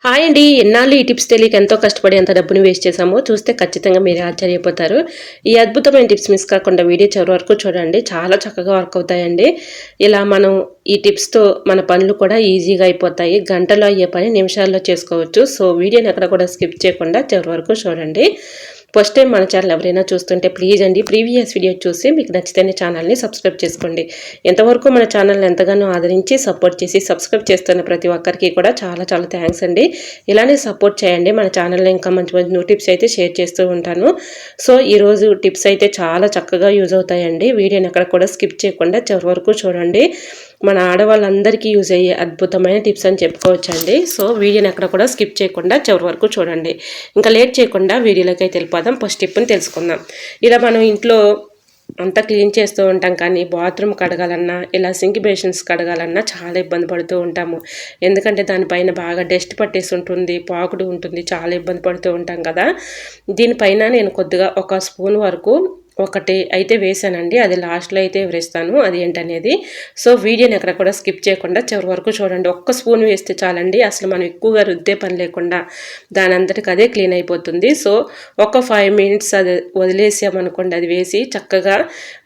Hi అండి. ఎన్నాళ్ళు ఈ టిప్స్ తెలియక ఎంతో కష్టపడి ఎంత డబ్బుని వేస్ట్ చేసామో చూస్తే ఖచ్చితంగా మీరే ఆశ్చర్యపోతారు. ఈ అద్భుతమైన టిప్స్ మిస్ కాకుండా వీడియో చివరి వరకు చూడండి. చాలా చక్కగా వర్క్ అవుతాయండి. ఇలా మనం ఈ టిప్స్‌తో మన పనులు కూడా ఈజీగా అయిపోతాయి. గంటలో అయ్యే పని నిమిషాల్లో చేసుకోవచ్చు. సో వీడియోని ఎక్కడ కూడా స్కిప్ చేయకుండా చివరి వరకు చూడండి. ఫస్ట్ టైం మన ఛానల్ ఎవరైనా చూస్తుంటే ప్లీజ్ అండి ప్రీవియస్ వీడియో చూసి మీకు నచ్చితేనే ఛానల్ని సబ్స్క్రైబ్ చేసుకోండి. ఎంతవరకు మన ఛానల్ని ఎంతగానో ఆదరించి సపోర్ట్ చేసి సబ్స్క్రైబ్ చేస్తున్న ప్రతి ఒక్కరికి కూడా చాలా చాలా థ్యాంక్స్ అండి. ఇలానే సపోర్ట్ చేయండి. మన ఛానల్లో ఇంకా మంచి మంచి న్యూ టిప్స్ అయితే షేర్ చేస్తూ ఉంటాను. సో ఈరోజు టిప్స్ అయితే చాలా చక్కగా యూజ్ అవుతాయండి. వీడియోని ఎక్కడ కూడా స్కిప్ చేయకుండా చివరి వరకు చూడండి. మన ఆడవాళ్ళందరికీ యూజ్ అయ్యే అద్భుతమైన టిప్స్ అని చెప్పుకోవచ్చండి. సో వీడియోని ఎక్కడ కూడా స్కిప్ చేయకుండా చివరి వరకు చూడండి. ఇంకా లేట్ చేయకుండా వీడియోలోకి అయితే వెళ్ళిపోదాం. ఫస్ట్ టిప్ని తెలుసుకుందాం. ఇలా మనం ఇంట్లో అంతా క్లీన్ చేస్తూ ఉంటాం, కానీ బాత్రూమ్ కడగాలన్నా ఇలా సింక్ బేసిన్స్ కడగాలన్నా చాలా ఇబ్బంది పడుతూ ఉంటాము. ఎందుకంటే దానిపైన బాగా డస్ట్ పట్టేసి ఉంటుంది, పాకుడు ఉంటుంది, చాలా ఇబ్బంది పడుతూ ఉంటాం కదా. దీనిపైన నేను కొద్దిగా ఒక స్పూన్ వరకు ఒకటి అయితే వేసానండి. అది లాస్ట్లో అయితే వివరిస్తాను అది ఏంటనేది. సో వీడియోని ఎక్కడ కూడా స్కిప్ చేయకుండా చివరి వరకు చూడండి. ఒక్క స్పూన్ వేస్తే చాలండి. అసలు మనం ఎక్కువగా రుద్దే పని లేకుండా దాని అంతటికి అదే క్లీన్ అయిపోతుంది. సో ఒక 5 మినిట్స్ అది వదిలేసామనుకోండి, అది వేసి చక్కగా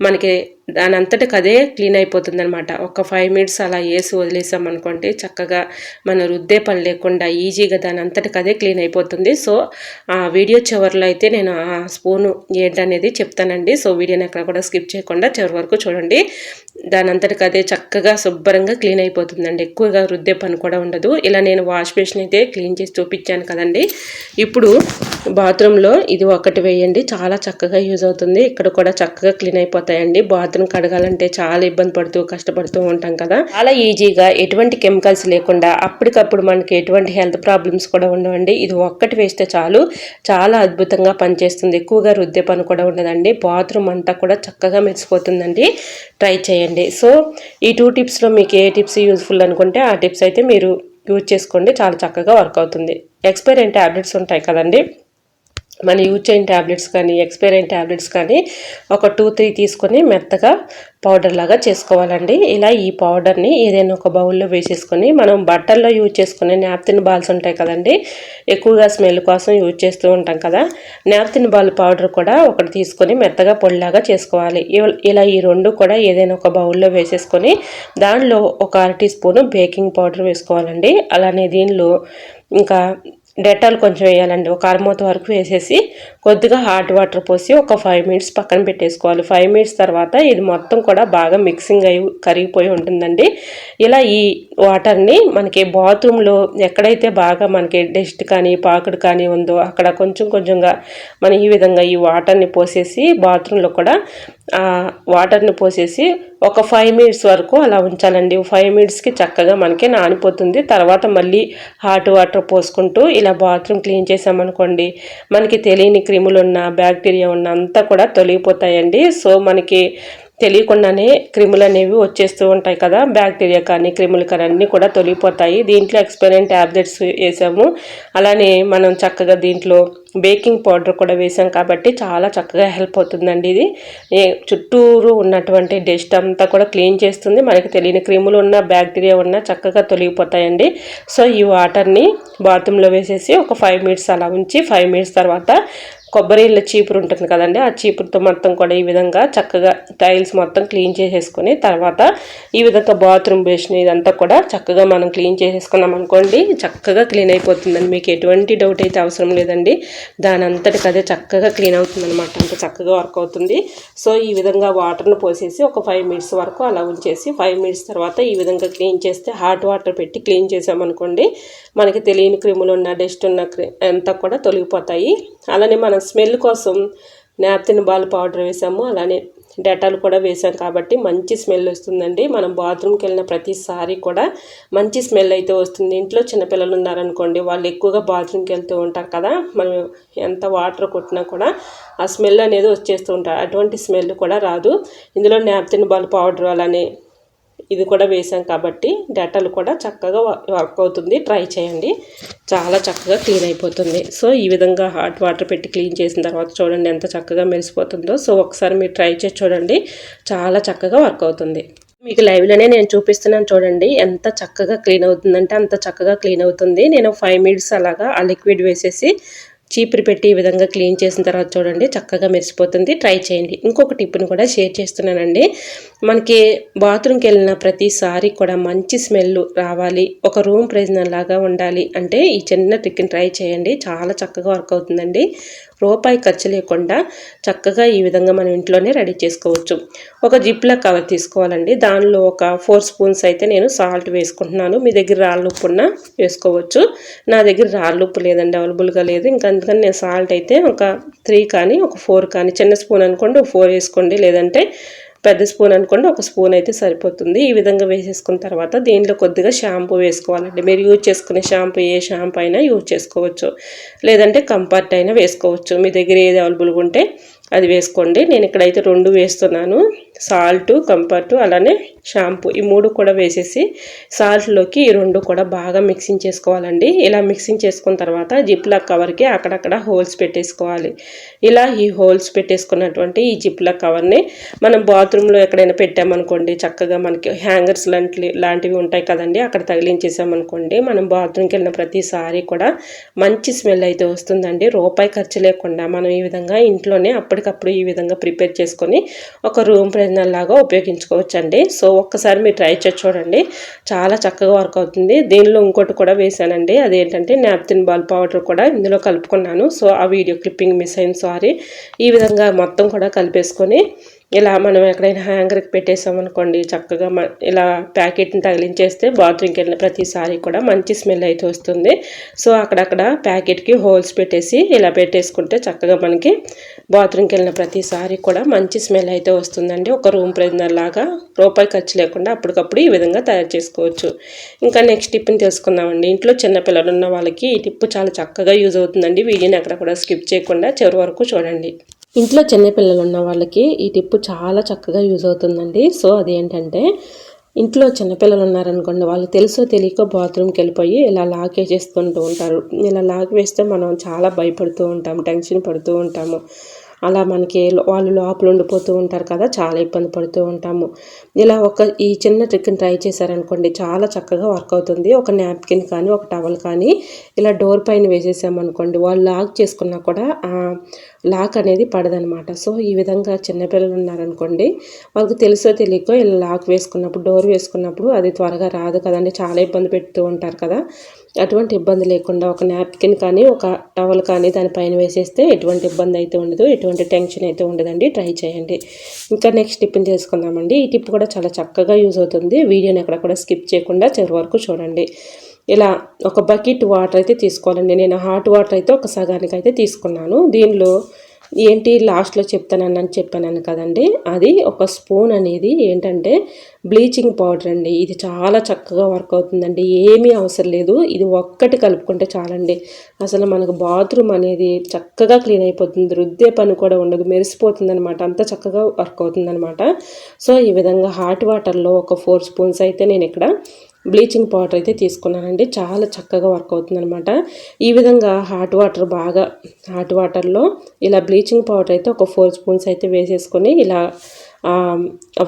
మనకి దాని అంతటికి అదే క్లీన్ అయిపోతుంది అనమాట. ఒక 5 మినిట్స్ అలా వేసి వదిలేసామనుకోండి, చక్కగా మన రుద్దే పని లేకుండా ఈజీగా దాని అంతటికి అదే క్లీన్ అయిపోతుంది. సో ఆ వీడియో చివరిలో అయితే నేను ఆ స్పూను ఏంటనేది చెప్తానండి. సో వీడియోని ఎక్కడ కూడా స్కిప్ చేయకుండా చివరి వరకు చూడండి. దాని అంతటికి అదే చక్కగా శుభ్రంగా క్లీన్ అయిపోతుందండి. ఎక్కువగా రుద్దే పని కూడా ఉండదు. ఇలా నేను వాష్ బేసిన్ అయితే క్లీన్ చేసి చూపించాను కదండి. ఇప్పుడు బాత్రూంలో ఇది ఒకటి వేయండి, చాలా చక్కగా యూజ్ అవుతుంది. ఇక్కడ కూడా చక్కగా క్లీన్ అయిపోతాయండి. బాత్రూమ్ కడగాలంటే చాలా ఇబ్బంది పడుతూ కష్టపడుతూ ఉంటాం కదా. చాలా ఈజీగా ఎటువంటి కెమికల్స్ లేకుండా అప్పటికప్పుడు మనకి ఎటువంటి హెల్త్ ప్రాబ్లమ్స్ కూడా ఉండవండి. ఇది ఒక్కటి వేస్తే చాలు, చాలా అద్భుతంగా పనిచేస్తుంది. ఎక్కువగా రుద్దే పని కూడా ఉండదండి. బాత్రూమ్ అంతా కూడా చక్కగా మెరిసిపోతుందండి. ట్రై చేయండి. సో ఈ 2 టిప్స్లో మీకు ఏ టిప్స్ యూజ్ఫుల్ అనుకుంటే ఆ టిప్స్ అయితే మీరు యూజ్ చేసుకోండి. చాలా చక్కగా వర్క్ అవుతుంది. ఎక్స్పైర్ అయిన ట్యాబ్లెట్స్ ఉంటాయి కదండి, మన యూజ్ చేయని ట్యాబ్లెట్స్ కానీ ఎక్స్పైర్ అయిన ట్యాబ్లెట్స్ కానీ ఒక 2-3 తీసుకొని మెత్తగా పౌడర్ లాగా చేసుకోవాలండి. ఇలా ఈ పౌడర్ని ఏదైనా ఒక బౌల్లో వేసేసుకొని మనం బట్టల్లో యూజ్ చేసుకునే నాప్కిన్ బాల్స్ ఉంటాయి కదండి, ఎక్కువగా స్మెల్ కోసం యూజ్ చేస్తూ ఉంటాం కదా. నాప్కిన్ బాల్ పౌడర్ కూడా ఒకటి తీసుకొని మెత్తగా పొడిలాగా చేసుకోవాలి. ఇలా ఈ 2 కూడా ఏదైనా ఒక బౌల్లో వేసేసుకొని దానిలో ఒక 1/2 టీ స్పూను బేకింగ్ పౌడర్ వేసుకోవాలండి. అలానే దీనిలో ఇంకా డెటాల్ కొంచెం వేయాలండి. ఒక అరమూత వరకు వేసేసి కొద్దిగా హాట్ వాటర్ పోసి ఒక 5 మినిట్స్ పక్కన పెట్టేసుకోవాలి. 5 మినిట్స్ తర్వాత ఇది మొత్తం కూడా బాగా మిక్సింగ్ అయ్యి కరిగిపోయి ఉంటుందండి. ఇలా ఈ వాటర్ని మనకి బాత్రూంలో ఎక్కడైతే బాగా మనకి డస్ట్ కానీ పాకుడు కానీ ఉందో అక్కడ కొంచెం కొంచెంగా మనం ఈ విధంగా ఈ వాటర్ని పోసేసి బాత్రూంలో కూడా వాటర్ని పోసేసి ఒక 5 మినిట్స్ వరకు అలా ఉంచాలండి. 5 మినిట్స్కి చక్కగా మనకి నానిపోతుంది. తర్వాత మళ్ళీ హాట్ వాటర్ పోసుకుంటూ ఇలా బాత్రూమ్ క్లీన్ చేసామనుకోండి, మనకి తెలియని క్రిములు ఉన్న బ్యాక్టీరియా ఉన్న అంతా కూడా తొలగిపోతాయండి. సో మనకి తెలియకుండానే క్రిములు అనేవి వచ్చేస్తూ ఉంటాయి కదా, బ్యాక్టీరియా కానీ క్రిములు కానీ అన్నీ కూడా తొలగిపోతాయి. దీంట్లో ఎక్స్పైరెంట్ ట్యాబ్లెట్స్ వేసాము, అలానే మనం చక్కగా దీంట్లో బేకింగ్ పౌడర్ కూడా వేసాం కాబట్టి చాలా చక్కగా హెల్ప్ అవుతుందండి. ఇది చుట్టూరు ఉన్నటువంటి డస్ట్ అంతా కూడా క్లీన్ చేస్తుంది. మనకి తెలియని క్రిములు ఉన్న బ్యాక్టీరియా ఉన్న చక్కగా తొలగిపోతాయండి. సో ఈ వాటర్ని బాత్రూంలో వేసేసి ఒక 5 మినిట్స్ అలా ఉంచి 5 మినిట్స్ తర్వాత కొబ్బరి ఇళ్ళ చీపురు ఉంటుంది కదండి, ఆ చీపురుతో మొత్తం కూడా ఈ విధంగా చక్కగా టైల్స్ మొత్తం క్లీన్ చేసేసుకొని తర్వాత ఈ విధంగా బాత్రూమ్ బేసిన్ ఇదంతా కూడా చక్కగా మనం క్లీన్ చేసేసుకున్నాం అనుకోండి, చక్కగా క్లీన్ అయిపోతుందండి. మీకు ఎటువంటి డౌట్ అయితే అవసరం లేదండి. దాని అంతటికి అదే చక్కగా క్లీన్ అవుతుంది అనమాట. అంత చక్కగా వర్క్ అవుతుంది. సో ఈ విధంగా వాటర్ను పోసేసి ఒక 5 మినిట్స్ వరకు అలా ఉంచేసి 5 మినిట్స్ తర్వాత ఈ విధంగా క్లీన్ చేస్తే హాట్ వాటర్ పెట్టి క్లీన్ చేసామనుకోండి, మనకి తెలియని క్రిములు ఉన్న డస్ట్ ఉన్న అంతా కూడా తొలగిపోతాయి. అలానే మనం స్మెల్ కోసం నాప్కిన్ బాల్ పౌడర్ వేసాము, అలానే డెటాల్ కూడా వేసాం కాబట్టి మంచి స్మెల్ వస్తుందండి. మనం బాత్రూమ్కి వెళ్ళిన ప్రతిసారి కూడా మంచి స్మెల్ అయితే వస్తుంది. ఇంట్లో చిన్నపిల్లలు ఉన్నారనుకోండి, వాళ్ళు ఎక్కువగా బాత్రూమ్కి వెళ్తూ ఉంటారు కదా, మనం ఎంత వాటర్ కొట్టినా కూడా ఆ స్మెల్ అనేది వచ్చేస్తూ ఉంటారు. అటువంటి స్మెల్ కూడా రాదు. ఇందులో నాప్కిన్ బాల్ పౌడర్ అలానే ఇది కూడా వేసాం కాబట్టి డెటాల్ కూడా చక్కగా వర్క్ అవుతుంది. ట్రై చేయండి, చాలా చక్కగా క్లీన్ అయిపోతుంది. సో ఈ విధంగా హాట్ వాటర్ పెట్టి క్లీన్ చేసిన తర్వాత చూడండి ఎంత చక్కగా మెరిసిపోతుందో. సో ఒకసారి మీరు ట్రై చేసి చూడండి, చాలా చక్కగా వర్క్ అవుతుంది. మీకు లైవ్లోనే నేను చూపిస్తున్నాను చూడండి, ఎంత చక్కగా క్లీన్ అవుతుందంటే అంత చక్కగా క్లీన్ అవుతుంది. నేను 5 మినిట్స్ అలాగా ఆ లిక్విడ్ వేసేసి చీపురు పెట్టి ఈ విధంగా క్లీన్ చేసిన తర్వాత చూడండి చక్కగా మెరిసిపోతుంది. ట్రై చేయండి. ఇంకొక టిప్ని కూడా షేర్ చేస్తున్నానండి. మనకి బాత్రూమ్కి వెళ్ళిన ప్రతిసారి కూడా మంచి స్మెల్ రావాలి, ఒక రూమ్ ప్రెజనర్ లాగా ఉండాలి అంటే ఈ చిన్న ట్రిక్ని ట్రై చేయండి. చాలా చక్కగా వర్క్ అవుతుందండి. రూపాయి ఖర్చు లేకుండా చక్కగా ఈ విధంగా మనం ఇంట్లోనే రెడీ చేసుకోవచ్చు. ఒక జిప్లా కవర్ తీసుకోవాలండి. దానిలో ఒక 4 స్పూన్స్ అయితే నేను సాల్ట్ వేసుకుంటున్నాను. మీ దగ్గర రాళ్ళ ఉప్పు ఉన్నా వేసుకోవచ్చు. నా దగ్గర రాళ్ళ ఉప్పు లేదండి, అవైలబుల్గా లేదు. ఇంకా అందుకని నేను సాల్ట్ అయితే ఒక 3 కానీ ఒక 4 కానీ, చిన్న స్పూన్ అనుకోండి ఒక 4 వేసుకోండి, లేదంటే పెద్ద స్పూన్ అనుకోండి ఒక స్పూన్ అయితే సరిపోతుంది. ఈ విధంగా వేసేసుకున్న తర్వాత దీంట్లో కొద్దిగా షాంపూ వేసుకోవాలండి. మీరు యూజ్ చేసుకునే షాంపూ ఏ షాంపూ అయినా యూజ్ చేసుకోవచ్చు, లేదంటే కంఫర్ట్ అయినా వేసుకోవచ్చు. మీ దగ్గర ఏది అవైలబుల్గా ఉంటే అది వేసుకోండి. నేను ఇక్కడైతే 2 వేస్తున్నాను, సాల్ట్, కంఫర్ట్ అలానే షాంపూ, ఈ 3 కూడా వేసేసి సాల్ట్లోకి ఈ 2 కూడా బాగా మిక్సింగ్ చేసుకోవాలండి. ఇలా మిక్సింగ్ చేసుకున్న తర్వాత జిప్లా కవర్కి అక్కడక్కడ హోల్స్ పెట్టేసుకోవాలి. ఇలా ఈ హోల్స్ పెట్టేసుకున్నటువంటి ఈ జిప్లా కవర్ని మనం బాత్రూంలో ఎక్కడైనా పెట్టామనుకోండి, చక్కగా మనకి హ్యాంగర్స్ లాంటివి ఉంటాయి కదండి, అక్కడ తగిలించేసామనుకోండి, మనం బాత్రూమ్కి వెళ్ళిన ప్రతిసారి కూడా మంచి స్మెల్ అయితే వస్తుందండి. రూపాయి ఖర్చు లేకుండా మనం ఈ విధంగా ఇంట్లోనే అప్పటికప్పుడు ఈ విధంగా ప్రిపేర్ చేసుకొని ఒక రూమ్ ఫ్రెషనర్ లాగా ఉపయోగించుకోవచ్చండి. సో ఒక్కసారి మీరు ట్రై చేసి చూడండి, చాలా చక్కగా వర్క్ అవుతుంది. దీనిలో ఇంకోటి కూడా వేసానండి, అదేంటంటే నాప్కిన్ బాల్ పౌడర్ కూడా ఇందులో కలుపుకున్నాను. సో ఆ వీడియో క్లిప్పింగ్ మిస్ అయింది, సారీ. ఈ విధంగా మొత్తం కూడా కలిపేసుకొని ఇలా మనం ఎక్కడైనా హ్యాంగర్కి పెట్టేసామనుకోండి, చక్కగా ఇలా ప్యాకెట్ని తగిలించేస్తే బాత్రూమ్కి వెళ్ళిన ప్రతిసారి కూడా మంచి స్మెల్ అయితే వస్తుంది. సో అక్కడక్కడ ప్యాకెట్కి హోల్స్ పెట్టేసి ఇలా పెట్టేసుకుంటే చక్కగా మనకి బాత్రూమ్కి వెళ్ళిన ప్రతిసారి కూడా మంచి స్మెల్ అయితే వస్తుందండి. ఒక రూమ్ ఫ్రెషనర్ లాగా రూపాయి ఖర్చు లేకుండా అప్పటికప్పుడు ఈ విధంగా తయారు చేసుకోవచ్చు. ఇంకా నెక్స్ట్ టిప్ని తెలుసుకుందామండి. ఇంట్లో చిన్నపిల్లలు ఉన్న వాళ్ళకి ఈ టిప్ చాలా చక్కగా యూజ్ అవుతుందండి. వీడియోని ఎక్కడ కూడా స్కిప్ చేయకుండా చివరి వరకు చూడండి. ఇంట్లో చిన్నపిల్లలు ఉన్న వాళ్ళకి ఈ టిప్ చాలా చక్కగా యూజ్ అవుతుందండి. సో అదేంటంటే, ఇంట్లో చిన్నపిల్లలు ఉన్నారనుకోండి, వాళ్ళు తెలుసో తెలియకో బాత్రూమ్కి వెళ్ళిపోయి ఇలా లాక్ వేసేస్తుంటూ ఉంటారు. ఇలా లాక్ వేస్తే మనం చాలా భయపడుతూ ఉంటాము, టెన్షన్ పడుతూ ఉంటాము. అలా మనకి వాళ్ళు లోపల ఉండిపోతూ ఉంటారు కదా, చాలా ఇబ్బంది పడుతూ ఉంటాము. ఇలా ఈ చిన్న ట్రిక్ని ట్రై చేశారనుకోండి, చాలా చక్కగా వర్క్ అవుతుంది. ఒక నాప్కిన్ కానీ ఒక టవల్ కానీ ఇలా డోర్ పైన వేసేసామనుకోండి, వాళ్ళు లాక్ చేసుకున్నా కూడా లాక్ అనేది పడదనమాట. సో ఈ విధంగా చిన్నపిల్లలు ఉన్నారనుకోండి, వాళ్ళకి తెలుసో తెలియకో ఇలా లాక్ వేసుకున్నప్పుడు, డోర్ వేసుకున్నప్పుడు అది త్వరగా రాదు కదండి, చాలా ఇబ్బంది పెడుతూ ఉంటారు కదా. అటువంటి ఇబ్బంది లేకుండా ఒక నాప్కిన్ కానీ ఒక టవల్ కానీ దానిపైన వేసేస్తే ఎటువంటి ఇబ్బంది అయితే ఉండదు, ఎటువంటి టెన్షన్ అయితే ఉండదండి. ట్రై చేయండి. ఇంకా నెక్స్ట్ టిప్ని తెలుసుకుందామండి. ఈ టిప్ కూడా చాలా చక్కగా యూజ్ అవుతుంది. వీడియోని ఎక్కడ కూడా స్కిప్ చేయకుండా చివరి వరకు చూడండి. ఇలా ఒక బకెట్ వాటర్ అయితే తీసుకోవాలండి. నేను హాట్ వాటర్ అయితే ఒక సగానికి అయితే తీసుకున్నాను. దీనిలో ఏంటి లాస్ట్లో చెప్తానని చెప్పాను కదండి, అది ఒక స్పూన్ అనేది ఏంటంటే బ్లీచింగ్ పౌడర్ అండి. ఇది చాలా చక్కగా వర్క్ అవుతుందండి. ఏమీ అవసరం లేదు, ఇది ఒక్కటి కలుపుకుంటే చాలండి. అసలు మనకు బాత్రూమ్ అనేది చక్కగా క్లీన్ అయిపోతుంది, రుద్దే పని కూడా ఉండదు, మెరిసిపోతుంది అనమాట, అంత చక్కగా వర్క్ అవుతుంది అనమాట. సో ఈ విధంగా హాట్ వాటర్లో ఒక 4 స్పూన్స్ అయితే నేను ఇక్కడ బ్లీచింగ్ పౌడర్ అయితే తీసుకున్నానండి. చాలా చక్కగా వర్క్ అవుతుంది అనమాట. ఈ విధంగా హాట్ వాటర్లో ఇలా బ్లీచింగ్ పౌడర్ అయితే ఒక 4 స్పూన్స్ అయితే వేసేసుకొని ఇలా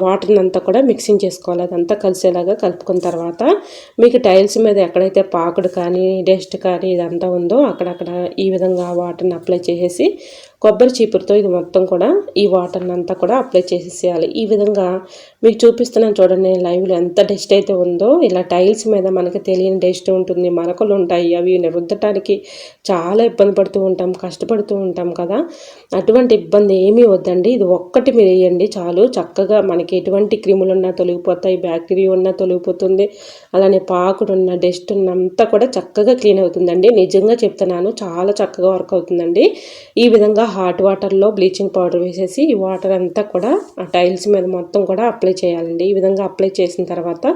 వాటర్ని అంతా కూడా మిక్సింగ్ చేసుకోవాలి. అదంతా కలిసేలాగా కలుపుకున్న తర్వాత మీకు టైల్స్ మీద ఎక్కడైతే పాకుడు కానీ డస్ట్ కానీ ఇదంతా ఉందో అక్కడక్కడ ఈ విధంగా వాటర్ని అప్లై చేసేసి కొబ్బరి చీపురుతో ఇది మొత్తం కూడా ఈ వాటర్ని అంతా కూడా అప్లై చేసేసేయాలి. ఈ విధంగా మీకు చూపిస్తున్నాను చూడండి, లైవ్లో ఎంత డస్ట్ అయితే ఉందో. ఇలా టైల్స్ మీద మనకి తెలియని డస్ట్ ఉంటుంది, మరకలు ఉంటాయి, అవి రుద్దటానికి చాలా ఇబ్బంది పడుతూ ఉంటాం, కష్టపడుతూ ఉంటాం కదా. అటువంటి ఇబ్బంది ఏమీ వద్దండి, ఇది ఒక్కటి మీరు వేయండి చాలు. చక్కగా మనకి ఎటువంటి క్రిములు ఉన్నా తొలగిపోతాయి, బ్యాక్టీరియా ఉన్నా తొలగిపోతుంది, అలానే పాకుడు ఉన్న డస్ట్ ఉన్నంతా కూడా చక్కగా క్లీన్ అవుతుందండి. నిజంగా చెప్తున్నాను, చాలా చక్కగా వర్క్ అవుతుందండి. ఈ విధంగా హాట్ వాటర్లో బ్లీచింగ్ పౌడర్ వేసేసి ఈ వాటర్ అంతా కూడా ఆ టైల్స్ మీద మొత్తం కూడా అప్లై చేయాలండి. ఈ విధంగా అప్లై చేసిన తర్వాత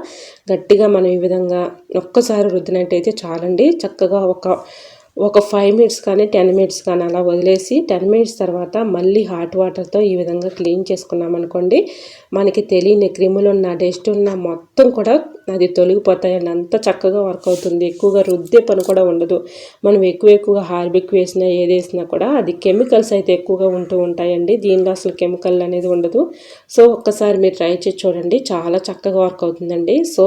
గట్టిగా మనం ఈ విధంగా ఒక్కసారి రుద్దినట్టయితే చాలండి. చక్కగా ఒక 5 మినిట్స్ కానీ 10 మినిట్స్ కానీ అలా వదిలేసి 10 మినిట్స్ తర్వాత మళ్ళీ హాట్ వాటర్తో ఈ విధంగా క్లీన్ చేసుకున్నాం అనుకోండి, మనకి తెలియని క్రిములున్న డస్ట్ ఉన్న మొత్తం కూడా అది తొలగిపోతాయండి. అంత చక్కగా వర్క్ అవుతుంది. ఎక్కువగా రుద్దే పని కూడా ఉండదు. మనం ఎక్కువగా హార్బిక్ వేసినా ఏది వేసినా కూడా అది కెమికల్స్ అయితే ఎక్కువగా ఉంటూ ఉంటాయండి. దీనిలో అసలు కెమికల్ అనేది ఉండదు. సో ఒక్కసారి మీరు ట్రై చేసి చూడండి, చాలా చక్కగా వర్క్ అవుతుందండి. సో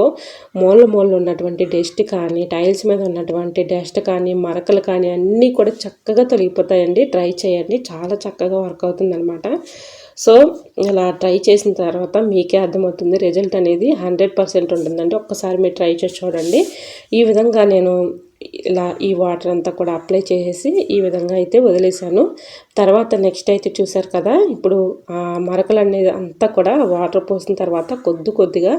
మూల ఉన్నటువంటి డస్ట్ కానీ, టైల్స్ మీద ఉన్నటువంటి డస్ట్ కానీ, మరకలు కానీ అన్నీ కూడా చక్కగా తొలగిపోతాయండి. ట్రై చేయండి, చాలా చక్కగా వర్క్ అవుతుందన్నమాట. సో ఇలా ట్రై చేసిన తర్వాత మీకే అర్థమవుతుంది, రిజల్ట్ అనేది 100% ఉంటుందండి. ఒక్కసారి మీరు ట్రై చేసి చూడండి. ఈ విధంగా నేను ఇలా ఈ వాటర్ అంతా కూడా అప్లై చేసేసి ఈ విధంగా అయితే వదిలేసాను. తర్వాత నెక్స్ట్ అయితే చూసారు కదా, ఇప్పుడు ఆ మరకలు అనేది అంతా కూడా వాటర్ పోసిన తర్వాత కొద్దిగా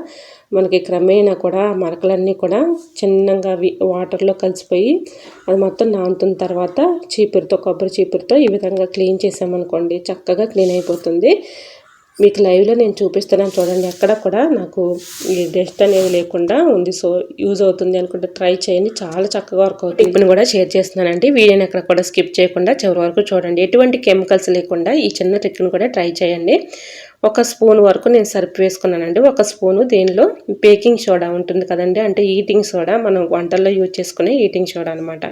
మనకి క్రమేణా కూడా మరకలన్నీ కూడా చిన్నగా వాటర్లో కలిసిపోయి అది మొత్తం నానుతున్న తర్వాత కొబ్బరి చీపురుతో ఈ విధంగా క్లీన్ చేసామనుకోండి, చక్కగా క్లీన్ అయిపోతుంది. మీకు లైవ్లో నేను చూపిస్తున్నాను చూడండి, ఎక్కడ కూడా నాకు ఈ డస్ట్ అనేది లేకుండా ఉంది. సో యూజ్ అవుతుంది అనుకుంటే ట్రై చేయండి, చాలా చక్కగా వర్క్ అవుతుంది. టిప్ని కూడా షేర్ చేస్తున్నానండి. వీడియోని ఎక్కడ కూడా స్కిప్ చేయకుండా చివరి వరకు చూడండి. ఎటువంటి కెమికల్స్ లేకుండా ఈ చిన్న ట్రిక్ని కూడా ట్రై చేయండి. ఒక స్పూన్ వరకు నేను సర్ఫ్ వేసుకున్నానండి. ఒక స్పూను దీనిలో బేకింగ్ సోడా ఉంటుంది కదండి, అంటే ఈటింగ్ సోడా, మనం వంటల్లో యూజ్ చేసుకునే ఈటింగ్ సోడా అనమాట.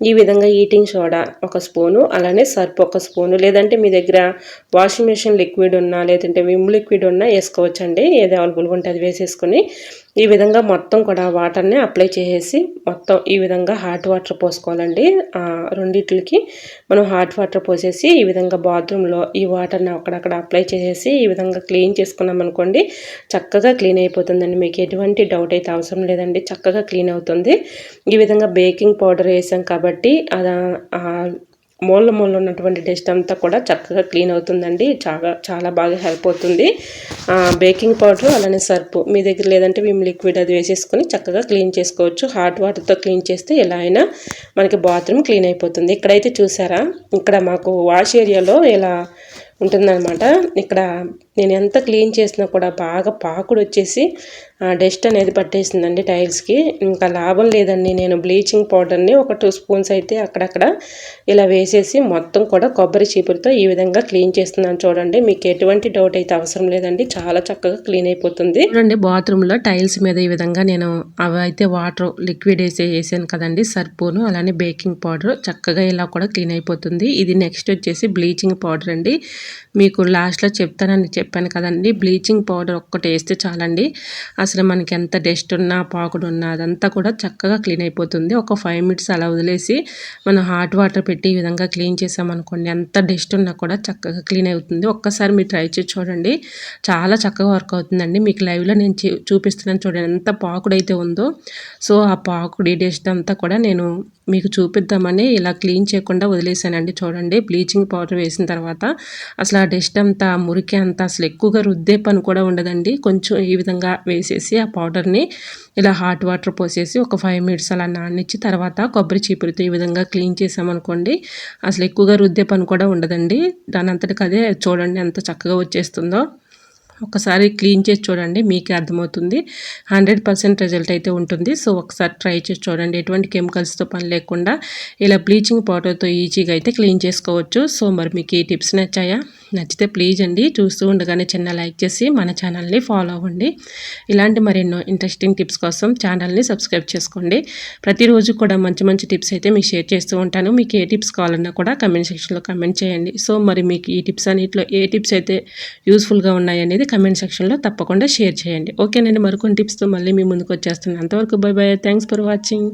ఈ విధంగా ఈటింగ్ సోడా ఒక స్పూను, అలానే సర్ఫ్ ఒక స్పూను, లేదంటే మీ దగ్గర వాషింగ్ మెషిన్ లిక్విడ్ ఉన్నా లేదంటే విమ్ లిక్విడ్ ఉన్నా వేసుకోవచ్చండి. ఏది అవైలబుల్గా ఉంటే అది వేసేసుకొని ఈ విధంగా మొత్తం కూడా వాటర్ని అప్లై చేసేసి మొత్తం ఈ విధంగా హాట్ వాటర్ పోసుకోవాలండి. రెండిట్లకి మనం హాట్ వాటర్ పోసేసి ఈ విధంగా బాత్రూంలో ఈ వాటర్ని అక్కడక్కడ అప్లై చేసేసి ఈ విధంగా క్లీన్ చేసుకున్నాం అనుకోండి, చక్కగా క్లీన్ అయిపోతుందండి. మీకు ఎటువంటి డౌట్ అయితే అవసరం లేదండి, చక్కగా క్లీన్ అవుతుంది. ఈ విధంగా బేకింగ్ పౌడర్ వేసాం కాబట్టి మూల ఉన్నటువంటి డస్ట్ అంతా కూడా చక్కగా క్లీన్ అవుతుందండి. చాలా బాగా హెల్ప్ అవుతుంది. బేకింగ్ పౌడర్ అలానే సర్పు మీ దగ్గర లేదంటే విమ్ లిక్విడ్ అది వేసేసుకొని చక్కగా క్లీన్ చేసుకోవచ్చు. హాట్ వాటర్తో క్లీన్ చేస్తే ఎలా అయినా మనకి బాత్రూమ్ క్లీన్ అయిపోతుంది. ఇక్కడైతే చూసారా, ఇక్కడ మాకు వాష్ ఏరియాలో ఇలా ఉంటుందన్నమాట. ఇక్కడ నేను ఎంత క్లీన్ చేసినా కూడా బాగా పాకుడు వచ్చేసి డస్ట్ అనేది పట్టేసిందండి టైల్స్కి. ఇంకా లాభం లేదండి, నేను బ్లీచింగ్ పౌడర్ని ఒక 2 స్పూన్స్ అయితే అక్కడక్కడ ఇలా వేసేసి మొత్తం కూడా కొబ్బరి చీపురుతో ఈ విధంగా క్లీన్ చేస్తున్నాను చూడండి. మీకు ఎటువంటి డౌట్ అయితే అవసరం లేదండి, చాలా చక్కగా క్లీన్ అయిపోతుంది. చూడండి, బాత్రూంలో టైల్స్ మీద ఈ విధంగా నేను అవి అయితే వాటర్ లిక్విడ్ వేసాను కదండి, సర్పును అలానే బేకింగ్ పౌడర్, చక్కగా ఇలా కూడా క్లీన్ అయిపోతుంది. ఇది నెక్స్ట్ వచ్చేసి బ్లీచింగ్ పౌడర్ అండి. మీకు లాస్ట్లో చెప్తానని చెప్పాను కదండి, బ్లీచింగ్ పౌడర్ ఒక్కటి వేస్తే చాలండి, అసలు మనకి ఎంత డస్ట్ ఉన్నా పాకుడు ఉన్నా అదంతా కూడా చక్కగా క్లీన్ అయిపోతుంది. ఒక 5 మినిట్స్ అలా వదిలేసి మనం హాట్ వాటర్ పెట్టి ఈ విధంగా క్లీన్ చేసామనుకోండి, ఎంత డస్ట్ ఉన్నా కూడా చక్కగా క్లీన్ అవుతుంది. ఒక్కసారి మీరు ట్రై చేసి చూడండి, చాలా చక్కగా వర్క్ అవుతుందండి. మీకు లైవ్లో నేను చూపిస్తున్నాను చూడండి, ఎంత పాకుడు అయితే ఉందో. సో ఆ పాకుడి డస్ట్ అంతా కూడా నేను మీకు చూపిద్దామని ఇలా క్లీన్ చేయకుండా వదిలేసానండి. చూడండి, బ్లీచింగ్ పౌడర్ వేసిన తర్వాత అసలు ఆ డస్ట్ అంతా మురికి అంతా అసలు ఎక్కువగా రుద్దే పని కూడా ఉండదండి. కొంచెం ఈ విధంగా వేసేసి ఆ పౌడర్ని ఇలా హాట్ వాటర్ పోసేసి ఒక 5 మినిట్స్ అలా నాననిచ్చి తర్వాత కొబ్బరి చీపురుతో ఈ విధంగా క్లీన్ చేసామనుకోండి, అసలు ఎక్కువగా రుద్దే పని కూడా ఉండదండి. దాని అంతటికి అదే చూడండి ఎంత చక్కగా వచ్చేస్తుందో. ఒకసారి క్లీన్ చేసి చూడండి, మీకే అర్థమవుతుంది. 100% రిజల్ట్ అయితే ఉంటుంది. సో ఒకసారి ట్రై చేసి చూడండి, ఎటువంటి కెమికల్స్తో పని లేకుండా ఇలా బ్లీచింగ్ పౌడర్తో ఈజీగా అయితే క్లీన్ చేసుకోవచ్చు. సో మరి మీకు ఈ టిప్స్ నచ్చాయా? నచ్చితే ప్లీజ్ అండి, చూస్తూ ఉండగానే చిన్న లైక్ చేసి మన ఛానల్ని ఫాలో అవ్వండి. ఇలాంటి మరెన్నో ఇంట్రెస్టింగ్ టిప్స్ కోసం ఛానల్ని సబ్స్క్రైబ్ చేసుకోండి. ప్రతిరోజు కూడా మంచి టిప్స్ అయితే మీకు షేర్ చేస్తూ ఉంటాను. మీకు ఏ టిప్స్ కావాలన్నా కూడా కమెంట్ సెక్షన్లో కమెంట్ చేయండి. సో మరి మీకు ఈ టిప్స్ అన్నింటిలో ఏ టిప్స్ అయితే యూస్ఫుల్గా ఉన్నాయి అనేది కమెంట్ సెక్షన్లో తప్పకుండా షేర్ చేయండి. ఓకేనండి, మరికొన్ని టిప్స్తో మళ్ళీ మీ ముందుకు వచ్చేస్తున్నాను. అంతవరకు by by, thanks for watching.